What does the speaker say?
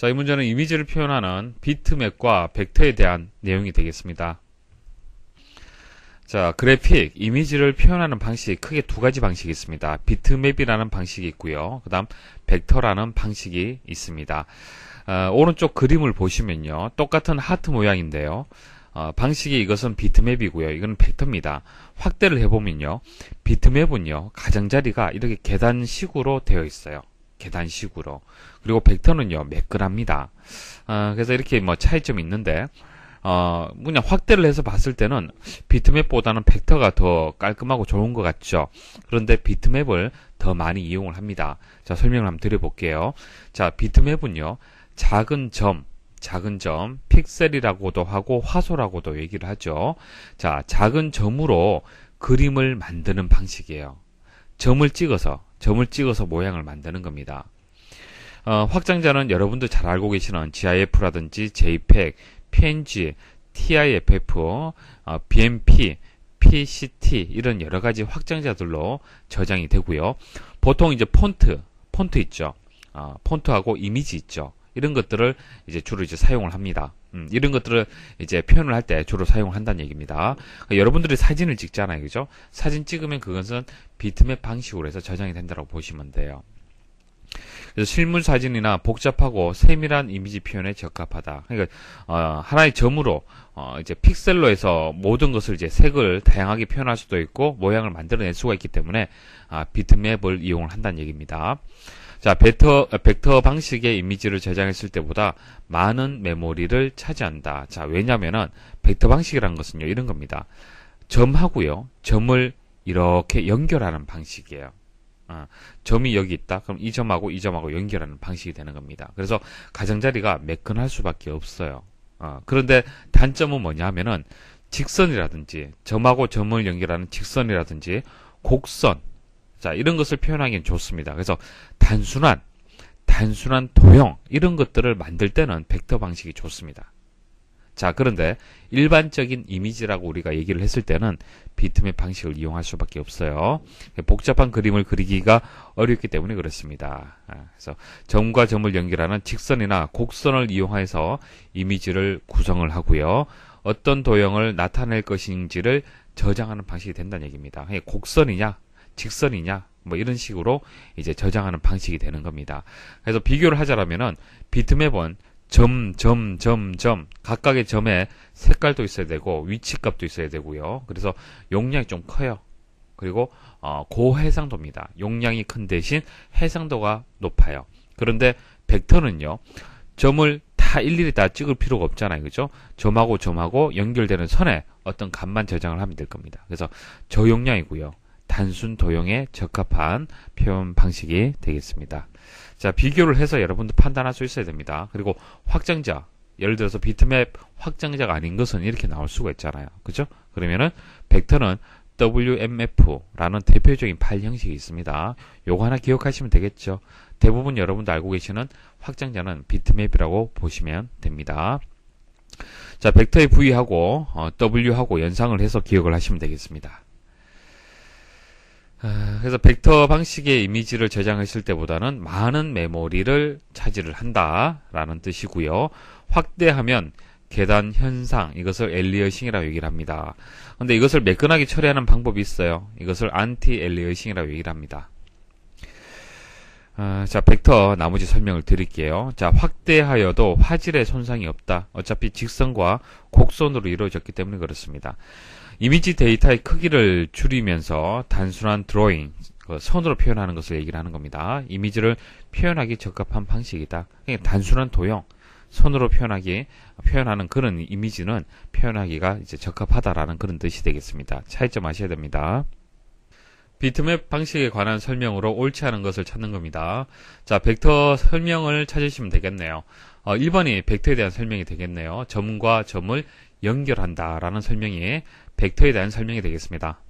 자, 이 문제는 이미지를 표현하는 비트맵과 벡터에 대한 내용이 되겠습니다. 자, 그래픽, 이미지를 표현하는 방식이 크게 두 가지 방식이 있습니다. 비트맵이라는 방식이 있고요. 그 다음 벡터라는 방식이 있습니다. 오른쪽 그림을 보시면요. 똑같은 하트 모양인데요. 방식이 이것은 비트맵이고요. 이건 벡터입니다. 확대를 해보면요. 비트맵은요. 가장자리가 이렇게 계단식으로 되어 있어요. 계단식으로. 그리고 벡터는요. 매끈합니다. 그래서 이렇게 뭐 차이점이 있는데 그냥 확대를 해서 봤을 때는 비트맵보다는 벡터가 더 깔끔하고 좋은 것 같죠. 그런데 비트맵을 더 많이 이용을 합니다. 자, 설명을 한번 드려볼게요. 자, 비트맵은요. 작은 점, 픽셀이라고도 하고 화소라고도 얘기를 하죠. 자, 작은 점으로 그림을 만드는 방식이에요. 점을 찍어서 모양을 만드는 겁니다. 확장자는 여러분도 잘 알고 계시는 GIF라든지 JPEG, PNG, TIFF, BMP, PCT 이런 여러 가지 확장자들로 저장이 되고요. 보통 이제 폰트 있죠. 폰트하고 이미지 있죠. 이런 것들을 이제 주로 사용을 합니다. 이런 것들을 이제 표현을 할 때 주로 사용을 한다는 얘기입니다. 그러니까 여러분들이 사진을 찍잖아요. 그죠? 사진 찍으면 그것은 비트맵 방식으로 해서 저장이 된다고 보시면 돼요. 그래서 실물 사진이나 복잡하고 세밀한 이미지 표현에 적합하다. 그러니까 하나의 점으로 이제 픽셀로 해서 모든 것을 이제 색을 다양하게 표현할 수도 있고 모양을 만들어낼 수가 있기 때문에 비트맵을 이용을 한다는 얘기입니다. 자, 벡터 방식의 이미지를 저장했을 때보다 많은 메모리를 차지한다. 자, 왜냐면은 벡터 방식이라는 것은요, 이런 겁니다. 점하고요, 점을 이렇게 연결하는 방식이에요. 점이 여기 있다. 그럼 이 점하고 이 점하고 연결하는 방식이 되는 겁니다. 그래서 가장자리가 매끈할 수밖에 없어요. 그런데 단점은 뭐냐 하면은 직선이라든지 점하고 점을 연결하는 직선이라든지 곡선, 자, 이런 것을 표현하기는 좋습니다. 그래서 단순한 도형 이런 것들을 만들 때는 벡터 방식이 좋습니다. 자, 그런데 일반적인 이미지라고 우리가 얘기를 했을 때는 비트맵 방식을 이용할 수밖에 없어요. 복잡한 그림을 그리기가 어렵기 때문에 그렇습니다. 그래서 점과 점을 연결하는 직선이나 곡선을 이용해서 이미지를 구성을 하고요. 어떤 도형을 나타낼 것인지를 저장하는 방식이 된다는 얘기입니다. 곡선이냐 직선이냐 뭐 이런 식으로 이제 저장하는 방식이 되는 겁니다. 그래서 비교를 하자라면은 비트맵은 점 각각의 점에 색깔도 있어야 되고 위치값도 있어야 되고요. 그래서 용량이 좀 커요. 그리고 고해상도입니다. 용량이 큰 대신 해상도가 높아요. 그런데 벡터는요. 점을 다 일일이 다 찍을 필요가 없잖아요. 그죠? 점하고 연결되는 선에 어떤 값만 저장을 하면 될 겁니다. 그래서 저용량이고요. 단순 도형에 적합한 표현 방식이 되겠습니다. 자, 비교를 해서 여러분도 판단할 수 있어야 됩니다. 그리고 확장자, 예를 들어서 비트맵 확장자가 아닌 것은 이렇게 나올 수가 있잖아요. 그죠? 그러면은 벡터는 WMF라는 대표적인 파일 형식이 있습니다. 요거 하나 기억하시면 되겠죠. 대부분 여러분도 알고 계시는 확장자는 비트맵이라고 보시면 됩니다. 자, 벡터의 V하고 W하고 연상을 해서 기억을 하시면 되겠습니다. 그래서 벡터 방식의 이미지를 저장했을 때보다는 많은 메모리를 차지를 한다라는 뜻이고요. 확대하면 계단 현상, 이것을 엘리어싱이라고 얘기를 합니다. 근데 이것을 매끈하게 처리하는 방법이 있어요. 이것을 안티 엘리어싱이라고 얘기를 합니다. 자, 벡터 나머지 설명을 드릴게요. 자, 확대하여도 화질에 손상이 없다. 어차피 직선과 곡선으로 이루어졌기 때문에 그렇습니다. 이미지 데이터의 크기를 줄이면서 단순한 드로잉, 선으로 표현하는 것을 얘기를 하는 겁니다. 이미지를 표현하기 적합한 방식이다. 그러니까 단순한 도형, 선으로 표현하는 그런 이미지는 표현하기가 이제 적합하다라는 그런 뜻이 되겠습니다. 차이점 아셔야 됩니다. 비트맵 방식에 관한 설명으로 옳지 않은 것을 찾는 겁니다. 자, 벡터 설명을 찾으시면 되겠네요. 1번이 벡터에 대한 설명이 되겠네요. 점과 점을 연결한다라는 설명이 벡터에 대한 설명이 되겠습니다.